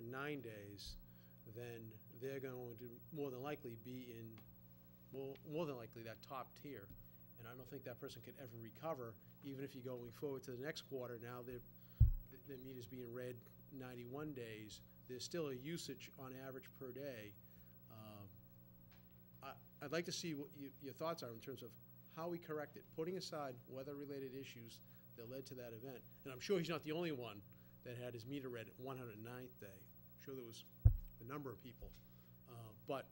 9 days, then they're going to more than likely be in, more than likely that top tier. And I don't think that person could ever recover, even if you're going forward to the next quarter. Now their meter's being read 91 days. There's still a usage on average per day. I'd like to see what your thoughts are in terms of how we correct it, putting aside weather-related issues that led to that event. And I'm sure he's not the only one that had his meter read at 109th day. I'm sure there was a number of people. But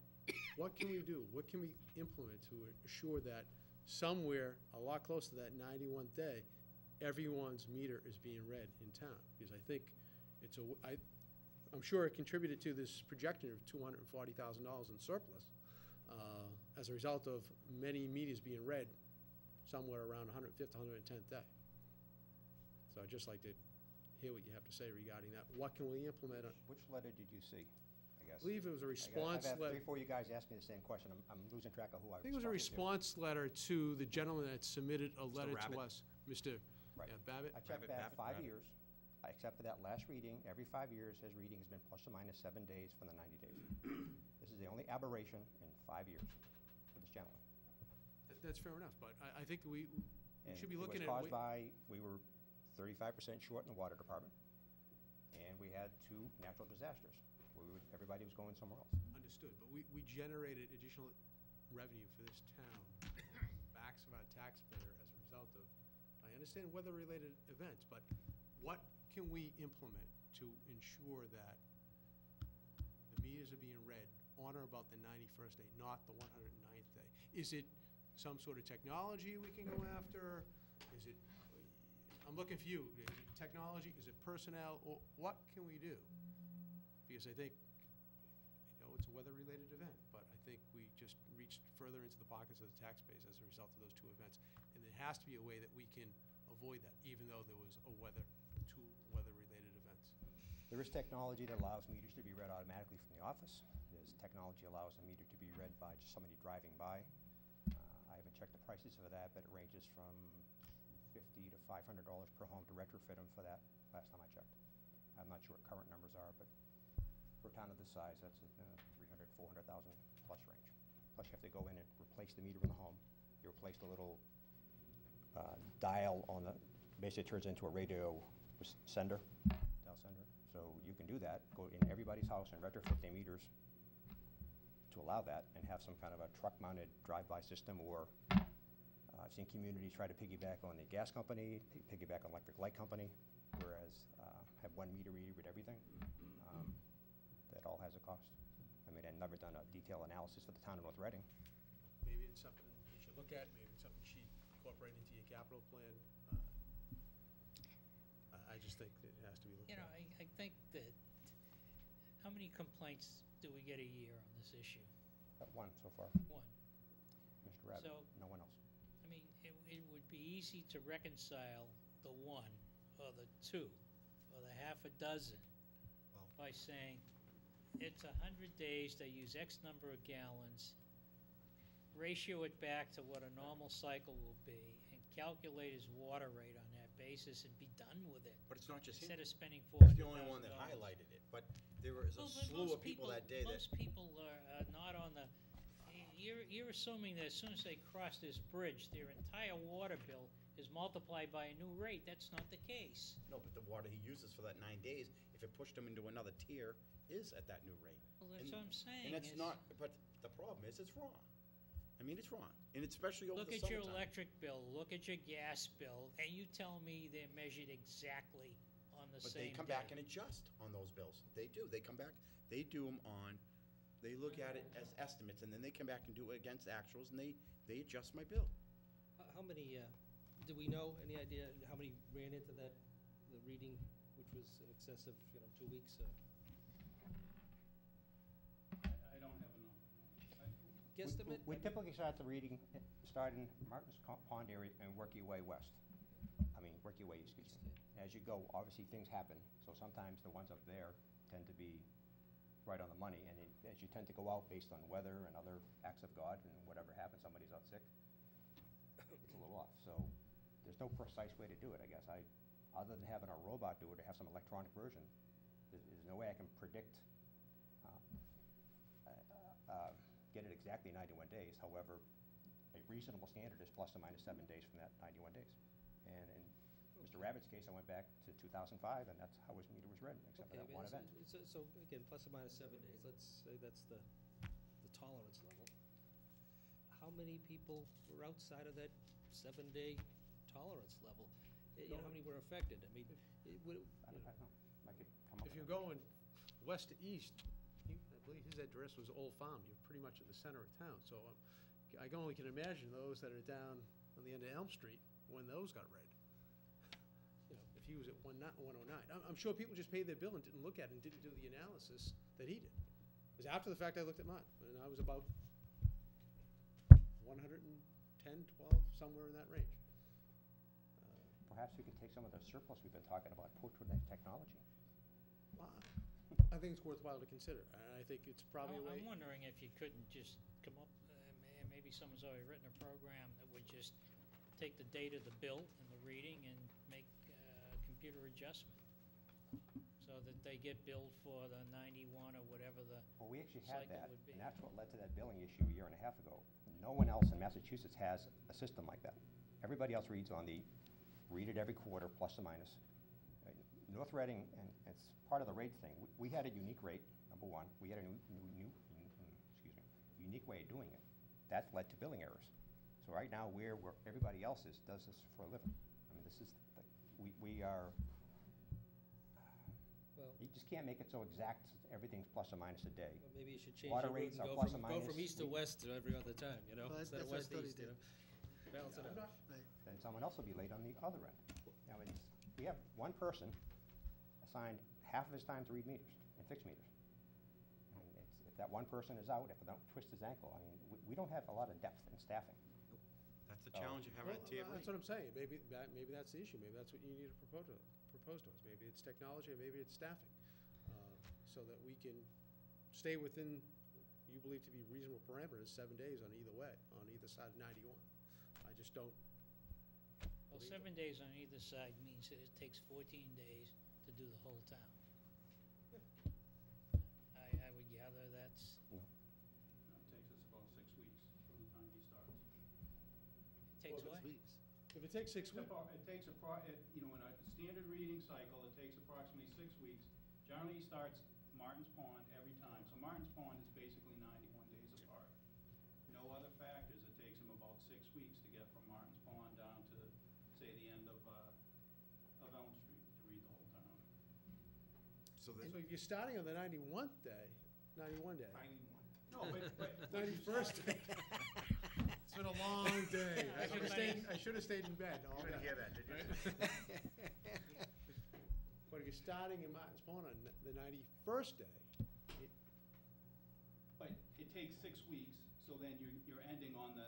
what can we do? What can we implement to assure that somewhere a lot close to that 91th day, everyone's meter is being read in town? Because I think I'm sure it contributed to this projection of $240,000 in surplus as a result of many meters being read somewhere around 105th, 110th day. So I'd just like to hear what you have to say regarding that. What can we implement? Which letter did you see, I guess? I believe it was a response I've letter. had 3 or 4 you guys asked me the same question. I'm losing track of who I I think it was a response letter to the gentleman that submitted a letter to Rabbit. us, Mr. Right. Babbitt. I checked back Rabbit. 5 years, except for that last reading. Every 5 years, his reading has been plus or minus 7 days from the 90 days. This is the only aberration in 5 years for this gentleman. That's fair enough, but I think we And should be it looking was at. caused by, we were 35% short in the water department, and we had 2 natural disasters where everybody was going somewhere else. Understood, but we generated additional revenue for this town, backs of our taxpayer as a result of, I understand weather-related events, but what can we implement to ensure that the meters are being read on or about the 91st day, not the 109th day? Is it some sort of technology we can go after? Is it, I'm looking for you, is it technology, is it personnel, or what can we do? Because I think, it's a weather-related event, but I think we just reached further into the pockets of the taxpayers as a result of those 2 events. And there has to be a way that we can avoid that, even though there was 2 weather-related events. There is technology that allows meters to be read automatically from the office. There's technology that allows a meter to be read by just somebody driving by. I haven't checked the prices for that, but it ranges from $50 to $500 per home to retrofit them for that, last time I checked. I'm not sure what current numbers are, but for a town of this size, that's a 300, 400,000 plus range. Plus you have to go in and replace the meter in the home. You replace the little dial on the, basically it turns into a radio sender, dial sender. So you can do that, go in everybody's house and retrofit their meters to allow that and have some kind of a truck-mounted drive-by system, or I've seen communities try to piggyback on the gas company, piggyback on electric light company, whereas have one meter read with everything. That all has a cost. I mean, I've never done a detailed analysis for the town of North Reading. Maybe it's something you should look at, maybe it's something you should incorporate into your capital plan. I just think it has to be looked at. I think that, how many complaints do we get a year on this issue? One so far, One. Mr. Rabbit, So- no one else. I mean, it would be easy to reconcile the 1 or the 2 or the half a dozen by saying, it's 100 days, they use X number of gallons, ratio it back to what a normal cycle will be, and calculate his water rate on that basis and be done with it. But it's not just him. Instead of spending He's $400,000. the only one that highlighted it, but there was a slew of people that day that. Most people are not on the, you're assuming that as soon as they cross this bridge, their entire water bill is multiplied by a new rate. That's not the case. No, but the water he uses for that 9 days, if it pushed him into another tier, is at that new rate. Well, that's what I'm saying. And it's not, but the problem is, it's wrong. I mean, it's wrong, and especially over Look the at your summertime. electric bill, look at your gas bill, and you tell me they're measured exactly on the But same they come day. back and adjust on those bills. They do. They come back, they do them on, they look at it as estimates, and then they come back and do it against actuals, and they adjust my bill. How many, do we know, any idea how many ran into that, the reading, which was in excess of, 2 weeks? I don't have a number, no. Guesstimate? We typically start the reading, start in Martin's Pond area and work your way west. Work your way, excuse me. As you go, obviously things happen, so sometimes the ones up there tend to be right on the money, and as you tend to go out based on weather and other acts of God, and whatever happens, somebody's out sick, it's a little off. So there's no precise way to do it, I guess. Other than having a robot do it, or have some electronic version, There's no way I can predict, get it exactly 91 days. However, a reasonable standard is plus or minus 7 days from that 91 days. And in Mr. Rabbit's case, I went back to 2005, and that's how his meter was read, except for Okay, that one event. So again, plus or minus 7 days, let's say that's the tolerance level. How many people were outside of that 7-day tolerance level? You know, how many were affected? I mean, it would. I don't know. I could come up If with you're that. going west to east, I believe his address was Old Farm, you're pretty much in the center of town, so I only can imagine those that are down on the end of Elm Street, when those got read. You know, if he was at 109. I'm sure people just paid their bill and didn't look at it and didn't do the analysis that he did. Because after the fact, I looked at mine, and I was about 110, 12, somewhere in that range. Perhaps we could take some of the surplus we've been talking about, put toward that technology. Well, I think it's worthwhile to consider, and I think it's probably a way. I'm wondering if you couldn't just come up, maybe someone's already written a program that would just take the date of the bill and the reading and make computer adjustment, so that they get billed for the 91 or whatever the Well, we actually had cycle that, would be. and that's what led to that billing issue a year and a half ago. No one else in Massachusetts has a system like that. Everybody else reads on the read it every quarter, plus or minus. North Reading, and it's part of the rate thing, we had a unique rate, number one. We had a unique way of doing it. That led to billing errors. So right now, where everybody else does this for a living. I mean, this is, we are, Well, you just can't make it so exact, everything's plus or minus a day. well, maybe you should change Water your route rates and are go plus from, or go minus. from east to west every other time, you know, Well, instead of that's west to what I east, thought you he know? Balance it out. Then someone else will be late on the other end. Now, we have one person assigned half of his time to read meters and fix meters. And if that one person is out, if they don't twist his ankle, I mean, we don't have a lot of depth in staffing. That's the Oh. challenge you have Well, at tiered that's rate. what I'm saying. Maybe that's the issue. Maybe that's what you need to propose to us. Maybe it's technology, or maybe it's staffing, so that we can stay within, you believe to be reasonable parameters, 7 days on either way, on either side of 91. I just don't. Well, 7 days on either side means that it takes 14 days to do the whole town. I would gather that's, It takes us about 6 weeks from the time he starts. takes Well, what? Weeks. If it takes 6 weeks. It takes in a standard reading cycle, it takes approximately 6 weeks. Generally, he starts Martin's Pond every time. So Martin's Pond is basically 91 days apart. No other factors, it takes him about 6 weeks to get from Martin's Pond down to, say, the end of Elm Street to read the whole town. So So if you're starting on the 91 day, No, but 91st day. It's been a long day. I should have stayed in bed all day. that, did But if you're starting in Martin's Pond on the 91st day, But it takes 6 weeks, so then you're ending on the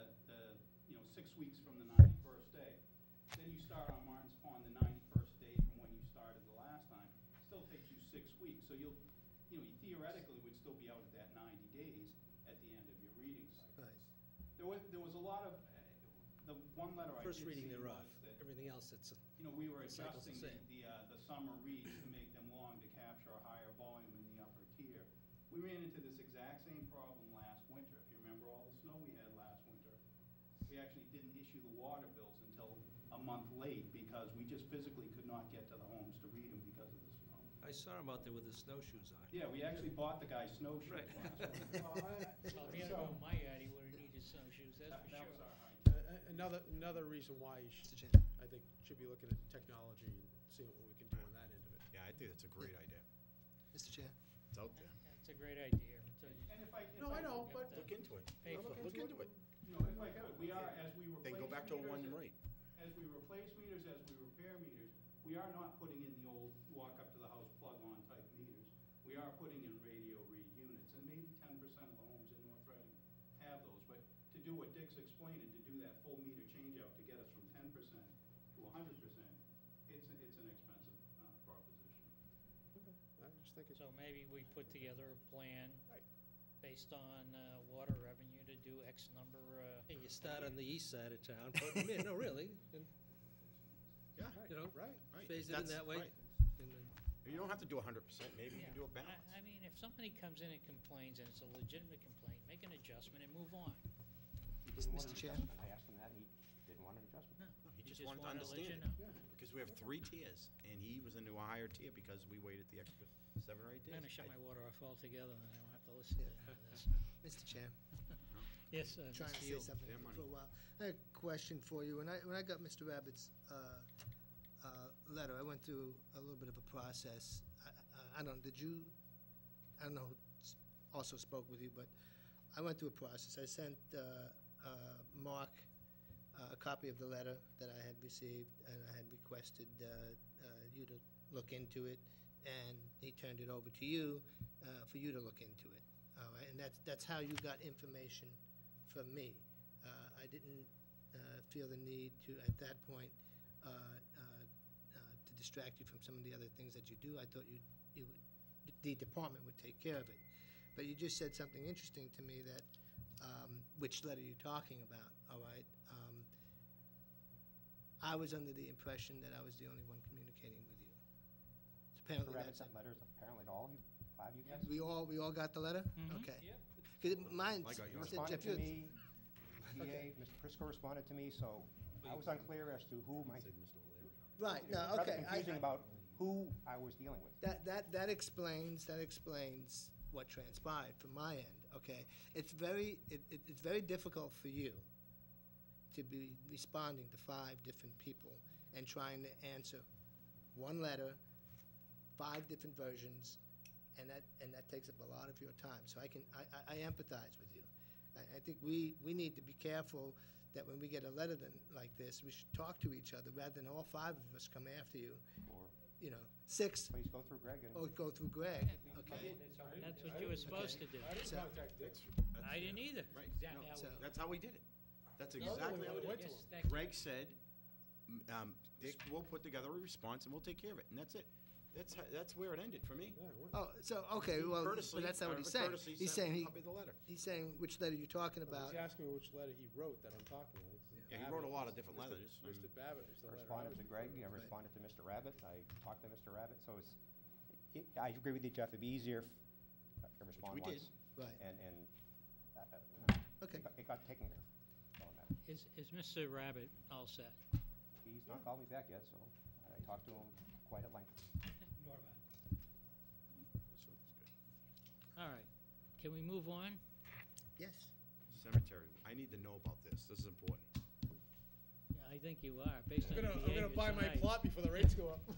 6 weeks from the 91st day. Then you start on Martin's Pond the 91st day from when you started the last time. Still takes you 6 weeks, so you theoretically would still be out at that 90 days at the end of your reading cycle. Right. There was a lot of, the one letter I did First reading see they're was off, that, everything else, it's, we were the cycle's the adjusting same. the summer reads to make them long to capture a higher volume in the upper tier. We ran into this exact same problem last winter. If you remember all the snow we had last winter, we actually didn't issue the water bills until a month late because we just physically could not get to the homes to read them because of the snow. I saw him out there with his snowshoes on. Yeah, we actually bought the guy snowshoes Right. last winter. Well, if he had So- gone my yard, he would've needed snowshoes, that's for That was sure. our high. another reason why you Mr. should, Chairman. I think, should be looking at technology and seeing what we can do on that end of it. Yeah, I think that's a great idea. Mr. Chair. It's out there. That's a great idea. And if I. No, I know, but could, Look into it. Pay for it. Look into it. if I could, we are, as we replace Then go back to a meters, one rate. As we replace meters, as we repair meters, we are not putting in the old walk up to the house plug-on type meters. We are putting in radio read units, and maybe 10% of the homes in North Reading have those. But to do what Dick's explaining, to do that full meter change-out to get us from 10% to 100%, it's an expensive proposition. Okay, I just think it's. So maybe we put together a plan Right. based on water revenue to do X number, And you start on the east side of town, put them in, no, really, and, Yeah, you know, Right. right. phase it in That's that way. right. And then, You don't have to do 100%, maybe you can do a Yeah, balance. I mean, if somebody comes in and complains and it's a legitimate complaint, make an adjustment and move on. He didn't want Mr. an Chair? adjustment. I asked him that, and he didn't want an adjustment. No, No, he you just wanted to let understand you it. know. Because we have 3 tiers, and he was into a higher tier because we waited the extra 7 or 8 days. I'm gonna shut I- my water off altogether, and I don't have to listen to any of this. Mr. Chair, Yes, trying to Mr. say Yule. something Their money. for a while. I had a question for you. When I got Mr. Abbott's letter, I went through a little bit of a process. I don't, did you, I don't know who also spoke with you, but I went through a process. I sent Mark a copy of the letter that I had received, and I had requested you to look into it, and he turned it over to you for you to look into it. All right, and that's how you got information from me. I didn't feel the need to, at that point, to distract you from some of the other things that you do. I thought the department would take care of it. But you just said something interesting to me that, which letter you're talking about, all right? I was under the impression that I was the only one communicating with you. Mr. Apparently Rabbit that's, sent letters apparently to all of you, 5 of you guys. we all got the letter? Mhm. Okay. Yep. Because mine, I got You yours. responded Jeff, to me, Okay. DA, Mr. Prisco responded to me, so I was unclear as to who my, Said Mr. O'Leary. right, no, rather okay. confusing about who I was dealing with. That explains what transpired from my end, okay? It's very difficult for you to be responding to 5 different people and trying to answer one letter, 5 different versions, and that takes up a lot of your time. So I empathize with you. I think we need to be careful that when we get a letter like this, we should talk to each other rather than all 5 of us come after you, Or 6, please go through Greg and. or go through Greg, okay? That's what you were supposed to do. I didn't So- contact Dick. I didn't either. Right, Exactly no, how So- that's how we did it. That's No, exactly how we we did went it. to Yes, him. thank you. Greg said, Dick will put together a response and we'll take care of it, and that's it. That's where it ended for me. Yeah, it worked. Oh, so, okay, well, Courtesy, but that's not out what of he's a saying. courtesy, He's sent saying, a copy of the letter. he's saying which letter you're talking about. He's asking me which letter he wrote that I'm talking about. It's Yeah, he wrote a lot of Babbitt. different Mr. letters. Mr. Babbitt was the I letter. responded to Greg, I responded to Mr. Rabbit, I talked to Mr. Rabbit, so I agree with you, Jeff, it'd be easier if I could respond we did. once. Right. And Okay. it got taken care of. That's all that matters. Is Mr. Rabbit all set? He's not called me back yet, so I talked to him quite at length. So it's good. All right. Can we move on? Yes. Cemetery, I need to know about this, this is important. Yeah, I think you are, based on I'm your gonna behavior buy my tonight. plot before the rates go up. Someone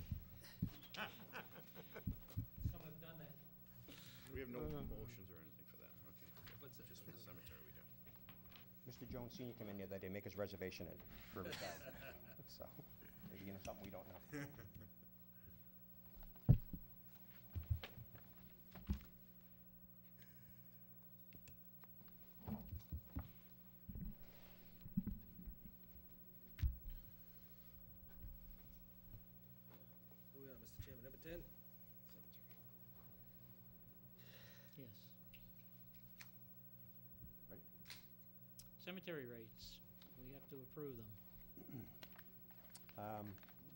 have done that. We have no motions or anything for that, okay. What's that? Just for the cemetery we do. Mr. Jones Senior came in the other day, make his reservation at Riverside, so maybe you know something we don't know. Here we are, Mr. Chairman, number 10. Yes. Right. Cemetery rates, we have to approve them.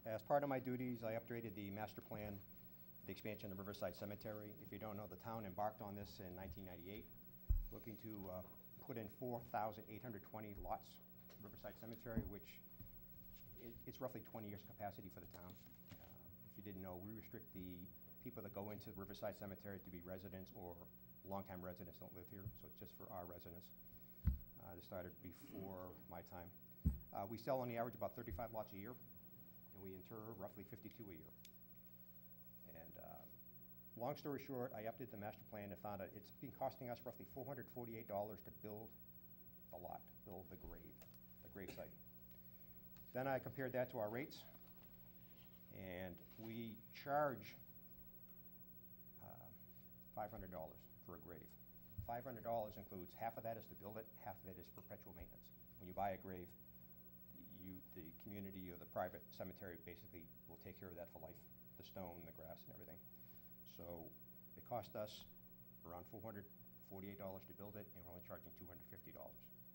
As part of my duties, I updated the master plan, the expansion of Riverside Cemetery. If you don't know, the town embarked on this in 1998, looking to put in 4,820 lots in Riverside Cemetery, which it's roughly 20 years capacity for the town. If you didn't know, we restrict the people that go into Riverside Cemetery to be residents or longtime residents don't live here, so it's just for our residents. This started before my time. We sell on the average about 35 lots a year, and we inter roughly 52 a year. And long story short, I updated the master plan and found out it's been costing us roughly $448 to build the lot, build the grave site. Then I compared that to our rates, and we charge $500 for a grave. $500 includes half of that is to build it, half of it is perpetual maintenance. When you buy a grave, the community or the private cemetery basically will take care of that for life, the stone, the grass, and everything. So it cost us around $448 to build it, and we're only charging $250.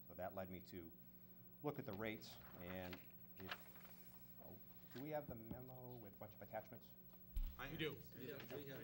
So that led me to look at the rates, and do we have the memo with a bunch of attachments? I We do. Yeah, we have.